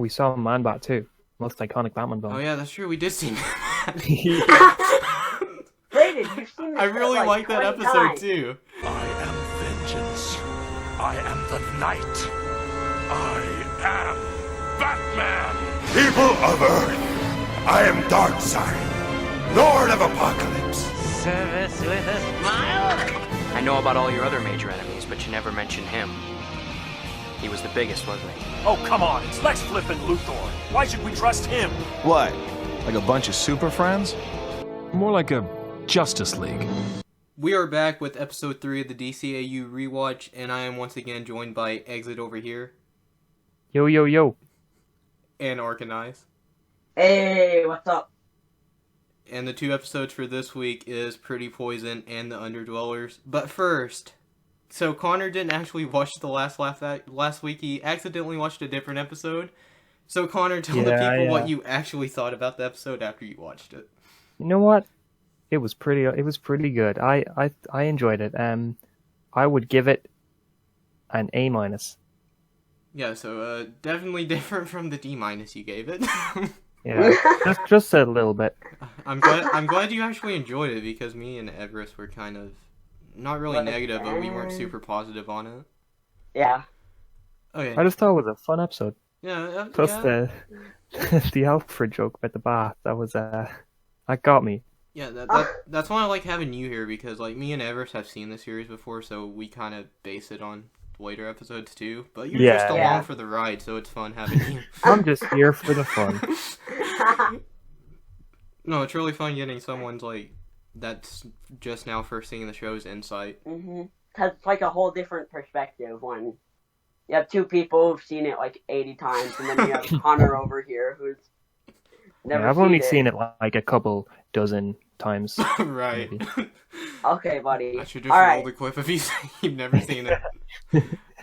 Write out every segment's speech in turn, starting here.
we saw Man-Bat too. Most iconic Batman Oh villain. yeah, that's true. We did see that. Brayden, you've seen this I really like that 20 episode times. too. I am vengeance. I am the night. I am Batman. People of Earth, I am Darkseid, Lord of Apocalypse. Service with a smile? I know about all your other major enemies, but you never mentioned him. He was the biggest, wasn't he? Oh, come on, it's Lex Flippin' Luthor. Why should we trust him? What? Like a bunch of super friends? More like a Justice League. We are back with episode 3 of the DCAU Rewatch, and I am once again joined by Exit over here, Yo, yo, yo. and Arcanize. Hey, what's up? And the 2 episodes for this week is Pretty Poison and the Underdwellers. But first, so Connor didn't actually watch the last week. He accidentally watched a different episode. So Connor, tell the people what you actually thought about the episode after you watched it. You know what? It was pretty good. I enjoyed it. I would give it an A-. Yeah, so definitely different from the D- you gave it. Yeah, just a little bit. I'm glad you actually enjoyed it, because me and Everest were kind of not really negative, but we weren't super positive on it. Yeah. Okay. I just thought it was a fun episode. Yeah. Plus yeah. the Alfred joke about the bath, that got me. Yeah, that's why I like having you here, because like me and Everest have seen the series before, so we kind of base it on later episodes too. But you're just along for the ride, so it's fun having you. I'm just here for the fun. No, it's really fun getting someone's like that's just now first seeing the show's insight. Because it's like a whole different perspective when you have two people who've seen it like 80 times, and then you have Connor over here who's never I've only seen it like a couple dozen times. Right. Okay, buddy. I should just roll the clip if you've never seen it.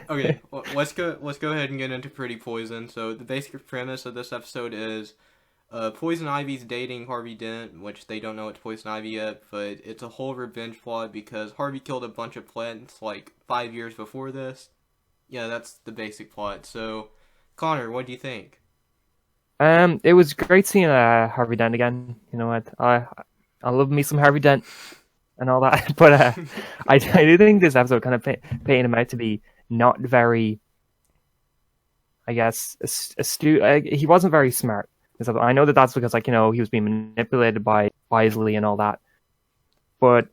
Okay, well, let's go ahead and get into Pretty Poison. So the basic premise of this episode is Poison Ivy's dating Harvey Dent, which they don't know it's Poison Ivy yet, but it's a whole revenge plot because Harvey killed a bunch of plants like 5 years before this. Yeah, that's the basic plot. So, Connor, what do you think? It was great seeing Harvey Dent again. You know what? I love me some Harvey Dent and all that. But I do think this episode kind of painted him out to be not very, I guess, astute. He wasn't very smart. I know that's because, like, you know, he was being manipulated by Isley and all that. But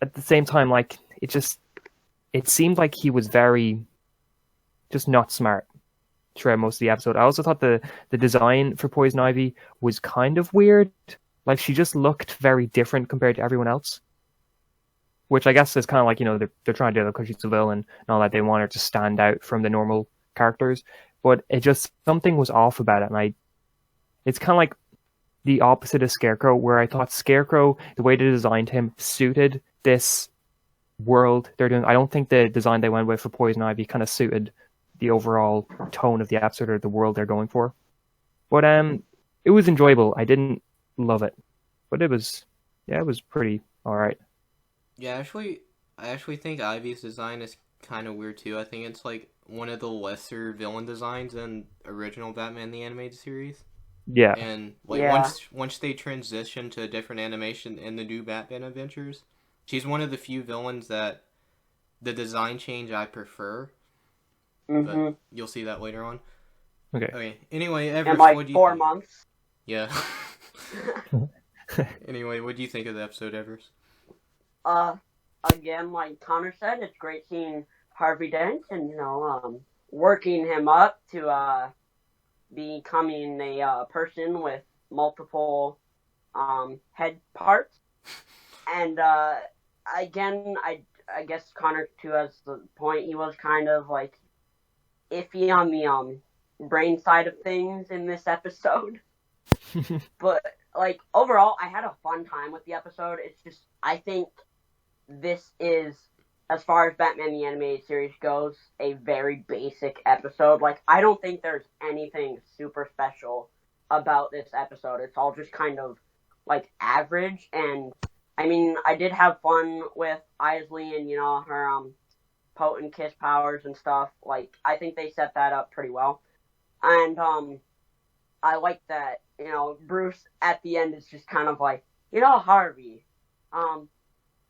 at the same time, like, it seemed like he was very just not smart throughout most of the episode. I also thought the design for Poison Ivy was kind of weird. Like, she just looked very different compared to everyone else. Which I guess is kind of like, you know, they're trying to do that because she's a villain and all that. They want her to stand out from the normal characters. But it just, something was off about it. And it's kind of like the opposite of Scarecrow, where I thought Scarecrow, the way they designed him, suited this world they're doing. I don't think the design they went with for Poison Ivy kind of suited the overall tone of the episode or the world they're going for. But it was enjoyable. I didn't love it, but it was pretty alright. Yeah, I actually think Ivy's design is kind of weird too. I think it's like one of the lesser villain designs in original Batman the Animated Series. Yeah. And like once they transition to a different animation in the new Batman Adventures, she's one of the few villains that the design change I prefer. But you'll see that later on. Okay. Anyway, Everest, in like what do you 4 think? months. Yeah. Anyway, what do you think of the episode, Everest? Again, like Connor said, it's great seeing Harvey Dent and, you know, working him up to becoming a person with multiple head parts. And again, I guess Connor too has the point. He was kind of like iffy on the brain side of things in this episode. But like overall, I had a fun time with the episode. It's just, I think this is, as far as Batman the Animated Series goes, a very basic episode. Like, I don't think there's anything super special about this episode. It's all just kind of like average. And I mean, I did have fun with Isley and, you know, her potent kiss powers and stuff. Like, I think they set that up pretty well. And I like that, Bruce at the end is just kind of like, Harvey, I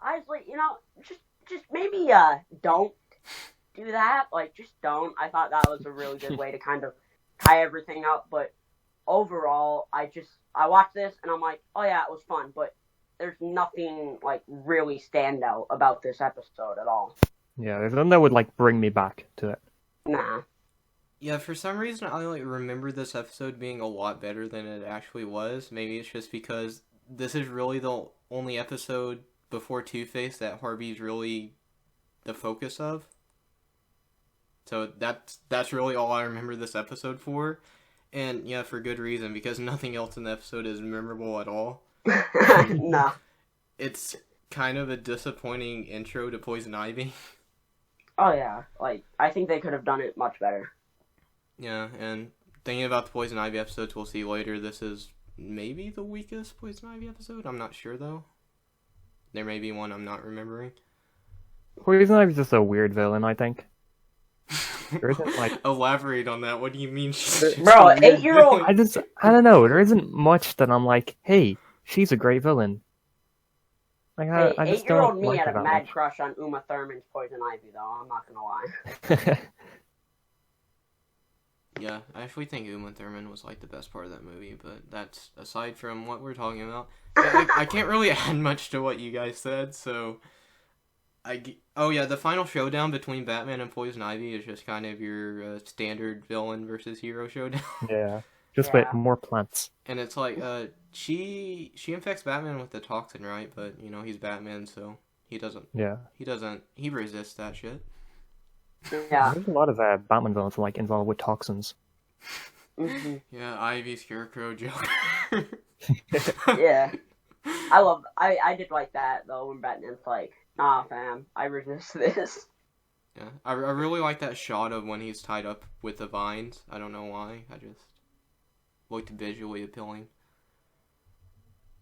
was like, just maybe don't do that. Like, just don't. I thought that was a really good way to kind of tie everything up. But overall, I watched this and I'm like, oh yeah, it was fun. But there's nothing like really stand out about this episode at all. Yeah, there's nothing that would like bring me back to it. Nah. Yeah, for some reason I like remember this episode being a lot better than it actually was. Maybe it's just because this is really the only episode before Two-Face that Harvey's really the focus of. So that's really all I remember this episode for. And yeah, for good reason, because nothing else in the episode is memorable at all. No. It's kind of a disappointing intro to Poison Ivy. Oh yeah, like, I think they could have done it much better. Yeah, and thinking about the Poison Ivy episodes we'll see later, this is maybe the weakest Poison Ivy episode? I'm not sure, though. There may be one I'm not remembering. Poison Ivy's just a weird villain, I think. There isn't, like... Elaborate on that. What do you mean she's just Bro, a weird 8-year-old... villain? I don't know, there isn't much that I'm like, hey, she's a great villain. Like, Hey, I just 8-year-old don't me like had her a that mad much. crush on Uma Thurman's Poison Ivy, though. I'm not gonna lie. Yeah, I actually think Uma Thurman was, like, the best part of that movie, but that's aside from what we're talking about. I can't really add much to what you guys said, so... Oh yeah, the final showdown between Batman and Poison Ivy is just kind of your standard villain versus hero showdown. Yeah, just Yeah. with more plants. And it's like, she infects Batman with the toxin, right? But, he's Batman, so he resists that shit. Yeah. There's a lot of Batman villains like involved with toxins. hmm Yeah, Ivy, Scarecrow, Joker. Yeah. I did like that, though, when Batman's like, nah, fam, I resist this. Yeah, I really like that shot of when he's tied up with the vines. I don't know why. I just looked visually appealing.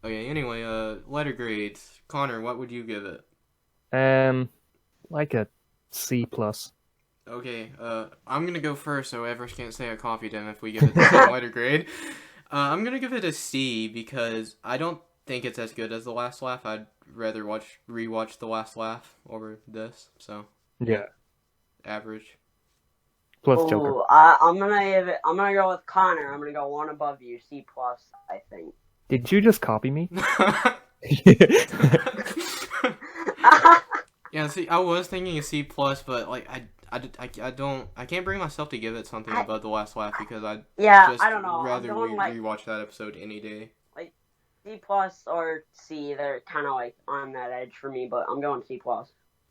Okay, anyway, letter grades. Connor, what would you give it? Like a C+. Okay, I'm gonna go first so Everest can't say I copied him if we give it the same letter grade. I'm gonna give it a C because I don't think it's as good as The Last Laugh. I'd rather rewatch The Last Laugh over this, so Yeah. average. Plus Joker. Ooh, I'm gonna go with Connor. I'm gonna go one above you, C+, I think. Did you just copy me? Yeah, see, I was thinking a C+, but like I can't bring myself to give it something above The Last Laugh because I'd just I don't know. rather I'm going like rewatch that episode any day. C+ or C. They're kind of like on that edge for me, but I'm going C+.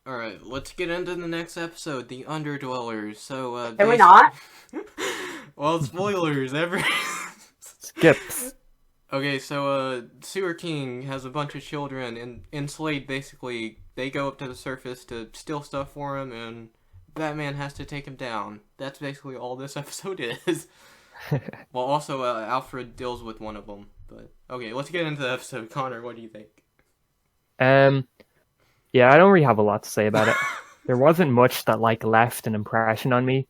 Alright, let's get into the next episode, the Underdwellers. So, Can we not? Well, spoilers, Skips. Okay, so, Sewer King has a bunch of children, and in Slade, basically, they go up to the surface to steal stuff for him, and Batman has to take him down. That's basically all this episode is. Well, also, Alfred deals with one of them, but... Okay, let's get into the episode. Connor, what do you think? Yeah, I don't really have a lot to say about it. There wasn't much that like left an impression on me.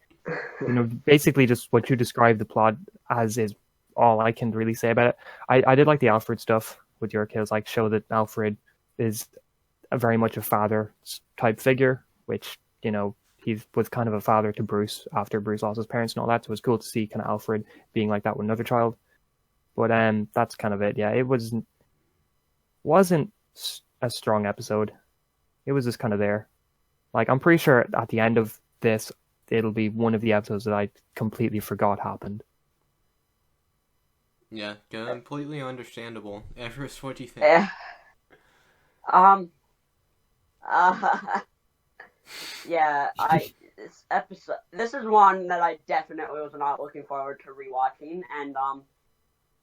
Basically just what you described the plot as is all I can really say about it. I did like the Alfred stuff with your kids, like show that Alfred is very much a father type figure, which, he was kind of a father to Bruce after Bruce lost his parents and all that. So it was cool to see kind of Alfred being like that with another child. But that's kind of it. Yeah, it wasn't a strong episode. It was just kind of there. Like, I'm pretty sure at the end of this, it'll be one of the episodes that I completely forgot happened. Yeah, completely understandable. Everest, what do you think? Yeah, this is one that I definitely was not looking forward to rewatching, and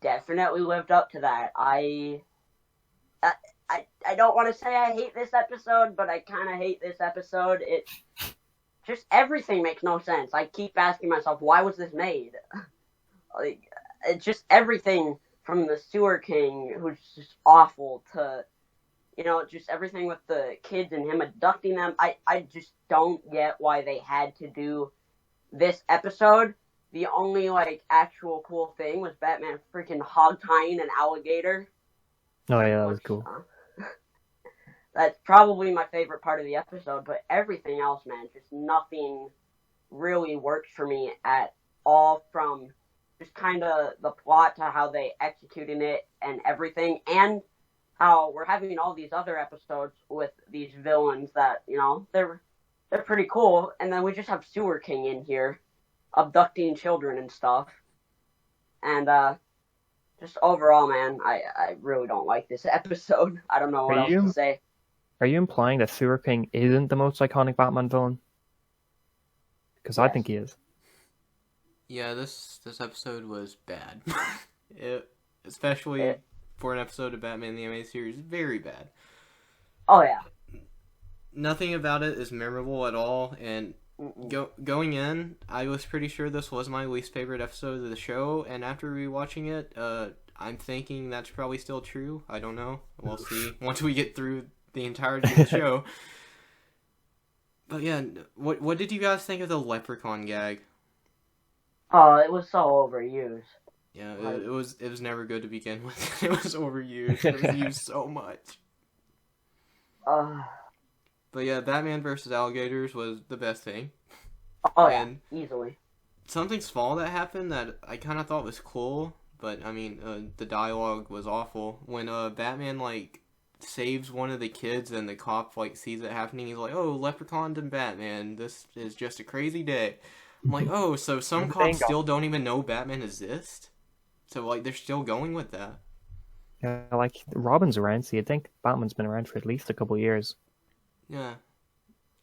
definitely lived up to that. I don't want to say I hate this episode, but I kind of hate this episode. It just everything makes no sense. I keep asking myself, why was this made? Like, it's just everything from the Sewer King, who's just awful, to just everything with the kids and him abducting them. I just don't get why they had to do this episode, the only like actual cool thing was Batman freaking hog tying an alligator. Oh yeah, that was cool. That's probably my favorite part of the episode, but everything else, man, just nothing really worked for me at all, from just kind of the plot to how they executed it and everything, and how we're having all these other episodes with these villains that, you know, they're pretty cool, and then we just have Sewer King in here abducting children and stuff. And just overall, man, I really don't like this episode. I don't know what else to say. Are you implying that Sewer King isn't the most iconic Batman villain? Because I think he is. Yeah, this episode was bad. Especially for an episode of Batman the Animated Series, very bad. Oh yeah. Nothing about it is memorable at all, and going in, I was pretty sure this was my least favorite episode of the show, and after rewatching it, I'm thinking that's probably still true. I don't know. We'll see once we get through the entirety of the show. But yeah, what did you guys think of the leprechaun gag? Oh, it was so overused. Yeah, it was never good to begin with. It was overused. It was used so much. But yeah, Batman versus alligators was the best thing. Oh yeah, easily. Something small that happened that I kind of thought was cool, but I mean, the dialogue was awful. When Batman like saves one of the kids and the cop like sees it happening, he's like, "Oh, leprechauns and Batman, this is just a crazy day." I'm like, "Oh, so some cops still don't even know Batman exists?" So like they're still going with that. Yeah, like Robin's around, so you'd think Batman's been around for at least a couple of years. Yeah,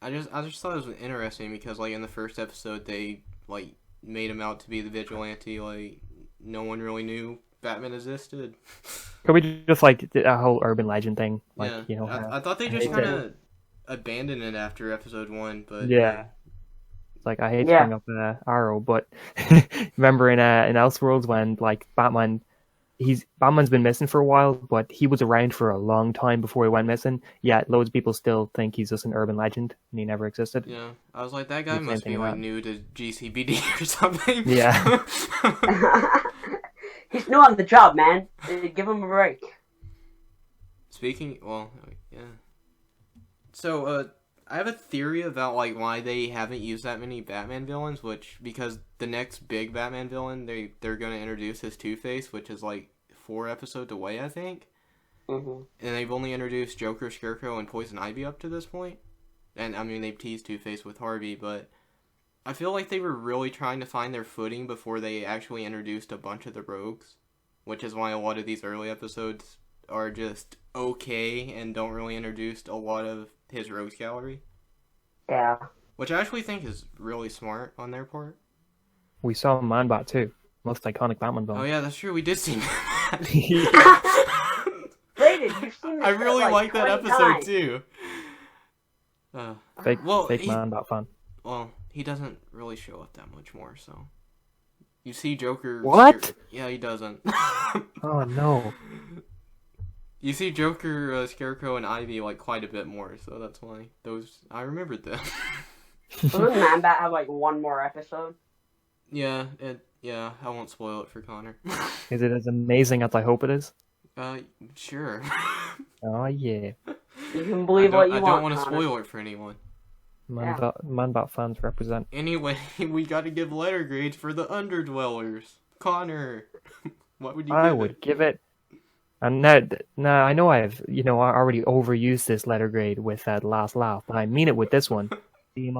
I just thought it was interesting because like in the first episode they like made him out to be the vigilante, like no one really knew Batman existed. Could we just like a whole urban legend thing? Like, yeah, you know, I thought they just kind of abandoned it after episode 1, but yeah. Like, I hate to bring up Arrow, but remember in Elseworlds when like Batman's been missing for a while, but he was around for a long time before he went missing. Yet loads of people still think he's just an urban legend and he never existed. Yeah, I was like, that guy must be like new to GCBD or something. Yeah. He's new on the job, man. Give him a break. Well, yeah. So, I have a theory about like why they haven't used that many Batman villains, because the next big Batman villain they're gonna introduce is Two-Face, which is like 4 episodes away, I think. Mm-hmm. And they've only introduced Joker, Scarecrow, and Poison Ivy up to this point. And I mean they've teased Two-Face with Harvey, but I feel like they were really trying to find their footing before they actually introduced a bunch of the rogues, which is why a lot of these early episodes are just okay and don't really introduce a lot of his rogues gallery. Yeah. Which I actually think is really smart on their part. We saw Man-Bat too. Most iconic Batman villain. Oh yeah, that's true. We did see Man-Bat. Brayden, you've seen this I really like that episode times. Too. Fake Man-Bat fan. Well, he doesn't really show up that much more, so... You see Joker... What? Yeah, he doesn't. Oh, no. You see Joker, Scarecrow, and Ivy, like, quite a bit more, so that's why I remembered them. Doesn't Man-Bat have, like, one more episode? Yeah, I won't spoil it for Connor. Is it as amazing as I hope it is? Sure. Oh, yeah. You can believe what you want, I don't want to Connor. spoil it for anyone. Man-Bat fans represent. Anyway, we gotta give letter grades for the Underdwellers. Connor, what would you I give would it? give it... And now I know I already overused this letter grade with that last laugh, but I mean it with this one. D-.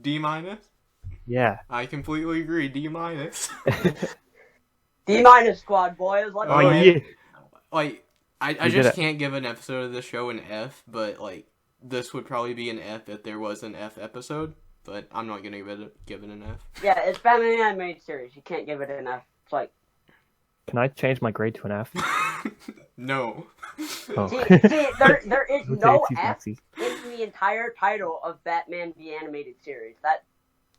D-? Yeah. I completely agree. D-. D- squad boys. Let's Oh, go. yeah. Like, I just can't give an episode of the show an F, but like this would probably be an F if there was an F episode. But I'm not gonna give it an F. Yeah, it's Batman the Animated Series. You can't give it an F. It's like... Can I change my grade to an F? No. Oh. See, there is Okay, no too F sexy. in the entire title of Batman the Animated Series. That's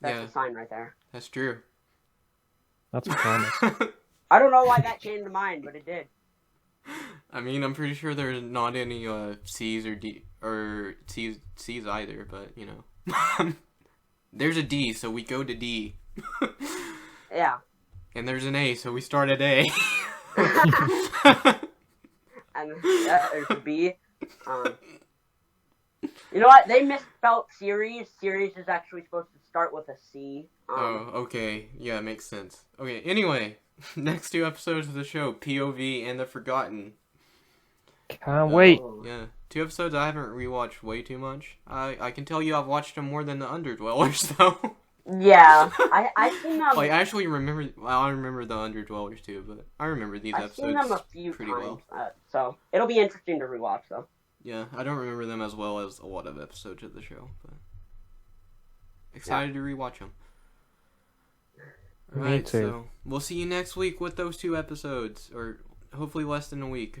a sign right there. That's true. That's a promise. I don't know why that changed mine, but it did. I mean, I'm pretty sure there's not any C's or D or C's either, but you know, there's a D, so we go to D. Yeah. And there's an A, so we start at A. And yeah, there's a B. You know what? They misspelled series. Series is actually supposed to start with a C. Oh, okay. Yeah, makes sense. Okay, anyway. Next 2 episodes of the show, POV and The Forgotten. Can't wait. Yeah. 2 episodes I haven't rewatched way too much. I can tell you I've watched them more than the Underdwellers, though. Yeah. I seen them. Like, I actually remember... Well, I remember the Underdwellers, too, but I remember these I've episodes seen them a few pretty times. well. So, it'll be interesting to rewatch, though. Yeah, I don't remember them as well as a lot of episodes of the show, but... Excited to rewatch them. Me Alright, too. so we'll see you next week with those 2 episodes, or hopefully less than a week.